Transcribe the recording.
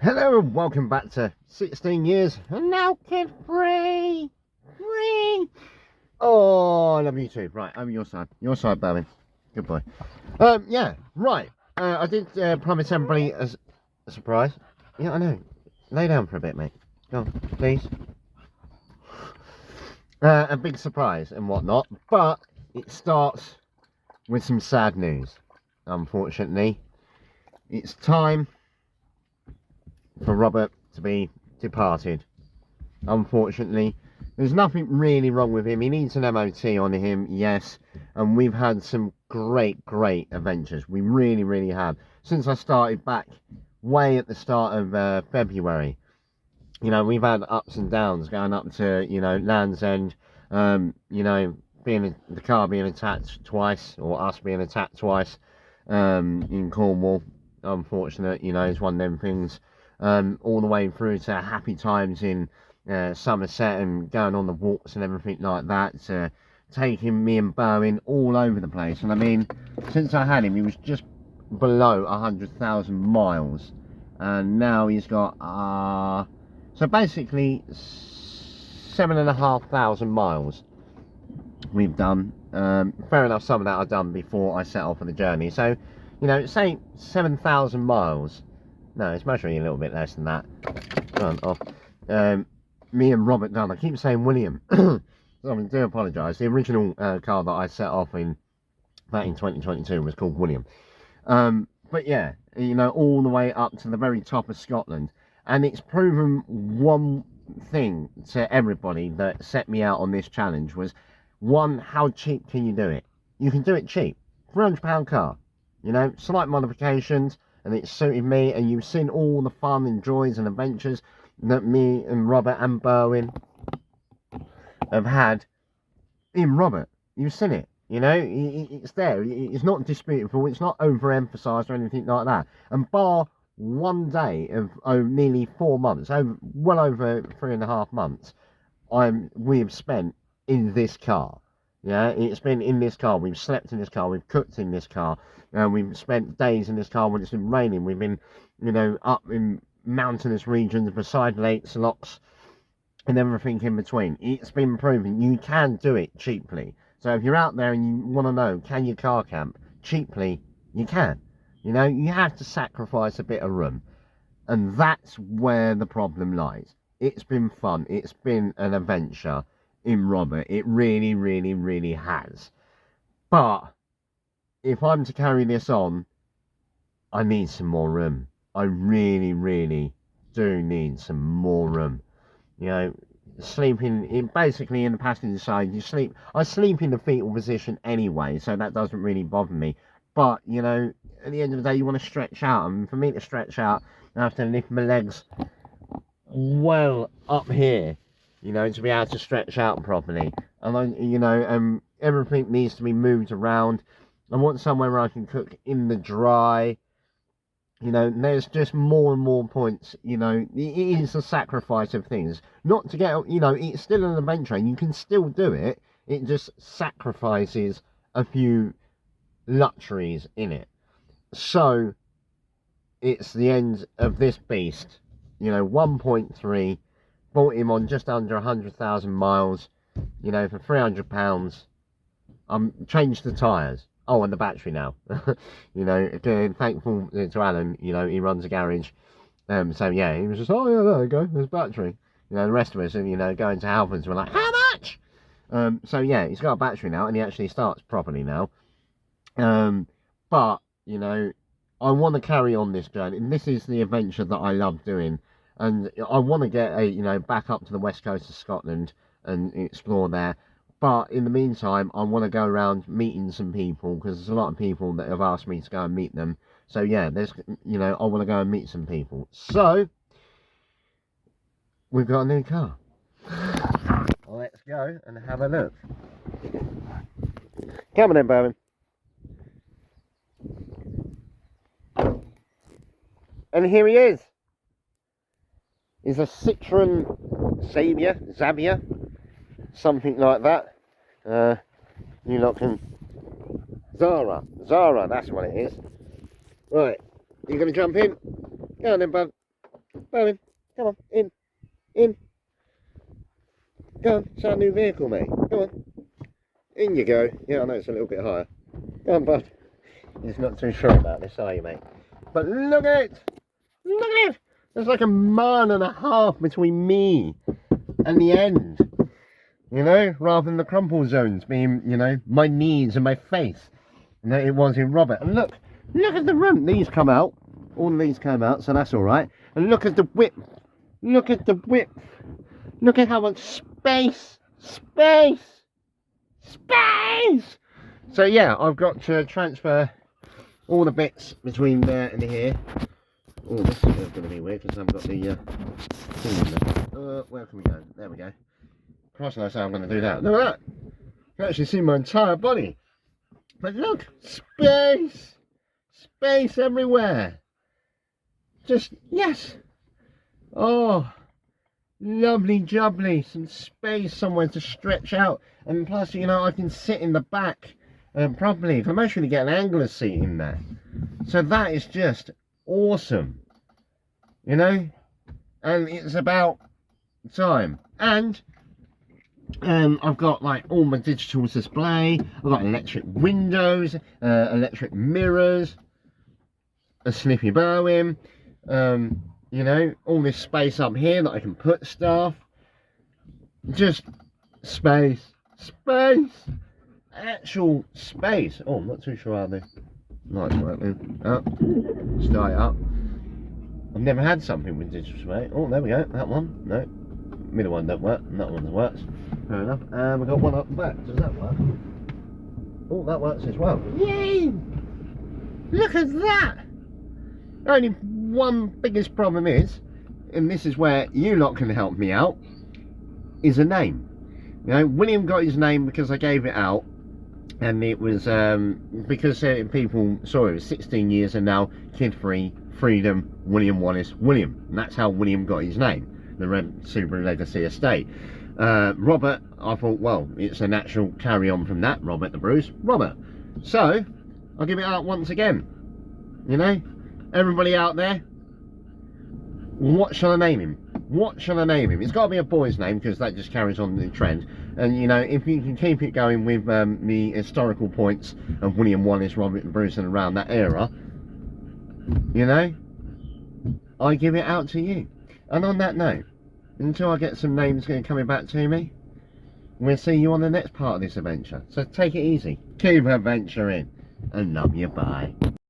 Hello and welcome back to 16 years and now kid free. Free. Oh, I love you too. Right, over your side. Your side, Bowen. Good boy. Yeah, right. I did promise everybody a surprise. Yeah, I know. Lay down for a bit, mate. Go on, please. A big surprise and whatnot, but it starts with some sad news. Unfortunately, it's time for Robert to be departed. Unfortunately, there's nothing really wrong with him. He needs an MOT on him, yes, and we've had some great adventures. We really have. Since I started back way at the start of February, you know, we've had ups and downs going up to, you know, Land's End, you know, the car being attacked twice, or us being attacked twice, in Cornwall. Unfortunate, you know, it's one of them things. All the way through to happy times in Somerset and going on the walks and everything like that, taking me and Bowen all over the place. And I mean, since I had him, he was just below 100,000 miles, and now he's got so basically 7,500 miles we've done. Fair enough, some of that I've done before I set off on the journey. So, you know, say 7,000 miles. No, it's measuring a little bit less than that. Run off. Me and Robert done. I keep saying William. So I do apologise. The original car that I set off in back in 2022 was called William. But yeah, you know, all the way up to the very top of Scotland. And it's proven one thing to everybody that set me out on this challenge was, one, how cheap can you do it? You can do it cheap. £300 car. You know, slight modifications, and it suited me, and you've seen all the fun and joys and adventures that me and Robert and Bowen have had in Robert. You've seen it, you know, it's there, it's not disputable, it's not overemphasised or anything like that. And bar one day of nearly 4 months, well over 3.5 months, we have spent in this car. Yeah, it's been in this car. We've slept in this car. We've cooked in this car. We've spent days in this car when it's been raining. We've been, you know, up in mountainous regions, beside lakes, lochs, and everything in between. It's been proven you can do it cheaply. So if you're out there and you want to know, can you car camp cheaply? You can. You know, you have to sacrifice a bit of room. And that's where the problem lies. It's been fun. It's been an adventure in Robert. It really has. But if I'm to carry this on, I need some more room. I really do need some more room. You know, sleeping in basically in the passenger side, I sleep in the fetal position anyway, so that doesn't really bother me. But you know, at the end of the day, you want to stretch out, and for me to stretch out, I have to lift my legs well up here, you know, to be able to stretch out properly. And you know, everything needs to be moved around. I want somewhere where I can cook in the dry. You know, there's just more and more points. You know, it is a sacrifice of things. Not to get, you know, it's still an adventure and you can still do it. It just sacrifices a few luxuries in it. So it's the end of this beast. You know, 1.3, bought him on just under 100,000 miles, you know, for £300. Changed the tyres. Oh, and the battery now. You know, again, thankful to Alan, you know, he runs a garage. So yeah, he was just, oh yeah, there you go, there's battery. You know, the rest of us, you know, going to Halfords, we're like, how much? So yeah, he's got a battery now, and he actually starts properly now. But, you know, I want to carry on this journey, and this is the adventure that I love doing. And I want to get you know, back up to the west coast of Scotland and explore there. But in the meantime, I want to go around meeting some people, because there's a lot of people that have asked me to go and meet them. So yeah, you know, I want to go and meet some people. So we've got a new car. Let's go and have a look. Come on then, Bowen. And here he is. Is a Citroen Xavier, something like that. You lot can Zara, that's what it is. Right, you gonna jump in? Go on then, bud. Bowen, come on, in. Go on, it's our new vehicle, mate. Come on. In you go. Yeah, I know it's a little bit higher. Go on, bud. You're not too sure about this, are you, mate? But look at it! Look at it! There's like a mile and a half between me and the end. You know, rather than the crumple zones being, you know, my knees and my face. And it was in Robert. And look at the room. These come out. All of these came out, so that's alright. And look at the width. Look at the width. Look at how much space. So yeah, I've got to transfer all the bits between there and here. Oh, this is going to be weird because I've got the thing in there. Where can we go? There we go. Christ knows how I'm going to do that. Look at that. You can actually see my entire body. But look, space everywhere. Just, yes. Oh, lovely jubbly, some space somewhere to stretch out. And plus, you know, I can sit in the back properly. I can actually get an angler seat in there. So that is just awesome. You know? And it's about time. And I've got like all my digital display. I've got electric windows, electric mirrors, a Slippy Bowen, you know, all this space up here that I can put stuff. Just space, actual space. Oh, I'm not too sure how the lights work then. Up, start up. I've never had something with digital display. Oh, there we go. That one, no. Middle one don't work, and that one works. Fair enough. And we've got one up the back. Does that work? Oh, that works as well. Yay! Look at that! Only one biggest problem is, and this is where you lot can help me out, is a name. You know, William got his name because I gave it out, and it was because people saw it was 16 years and now kid-free, freedom, William Wallace, William. And that's how William got his name. The Red Subaru Legacy Estate. Robert, I thought, well, it's a natural carry on from that. Robert the Bruce, Robert. So I'll give it out once again. You know, everybody out there, what shall I name him? What shall I name him? It's got to be a boy's name because that just carries on the trend. And you know, if you can keep it going with the historical points of William Wallace, Robert and Bruce and around that era, you know, I give it out to you. And on that note, until I get some names coming back to me, we'll see you on the next part of this adventure. So take it easy, keep adventuring, and love you, bye.